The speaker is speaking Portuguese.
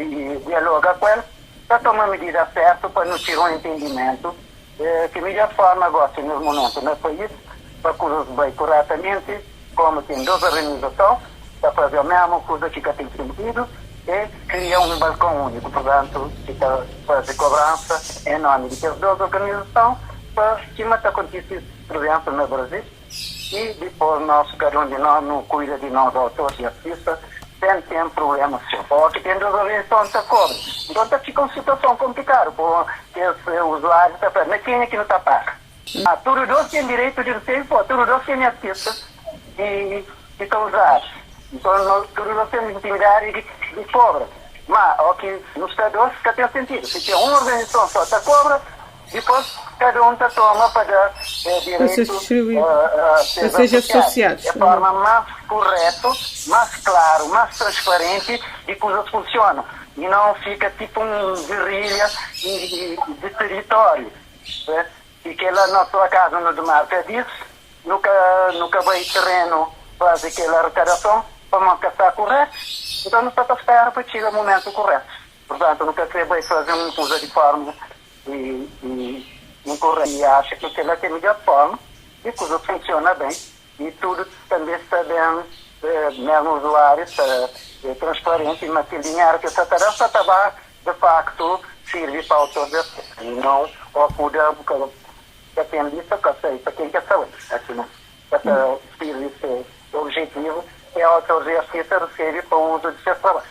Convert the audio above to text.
e dialoga com ela para tomar medida certa para não tirar um entendimento que melhor forma agora, no momento, no país, para coisas bem corretamente, como tem duas organizações, para fazer a mesma coisa que tem sentido, e criar um balcão único, portanto, que está fazer cobrança em nome de duas organizações, para que não aconteça, por exemplo, no Brasil, e depois nós, cada um de nós, não cuida de nós, autores e artistas, sem ter problemas. Ou que tem duas organizações que cobram. Então, fica uma situação complicada, porque os usuários estão falando, mas quem é que não está pago? Todos dois têm direito de ser, todos dois têm artistas e estão usados. Então, todos dois têm intimidade de cobra. Mas, o que nos Estados que tem sentido. Se tem uma organização só que cobra, depois cada um toma para dar direito ou seja, associados. De forma mais correta, mais claro, mais transparente e coisas funcionam. E não fica tipo um guerrilha de território. Né? E que lá na sua casa no demarca disso, nunca vai terreno fazer aquela arrecadação para não caçar correto. Então não está a esperar para chegar o momento correto. Portanto, nunca se vai fazer uma coisa de forma incorreta. E acha que aquela é a melhor forma e a coisa funciona bem. E tudo também está bem, mesmo usuário, está transparente, mas aquele dinheiro que está estava de facto serve para autorização. E não acuda que tem lista para quem quer saber. Assim, não. Esse serviço objetivo é a autorização recebe para o uso de seu trabalho.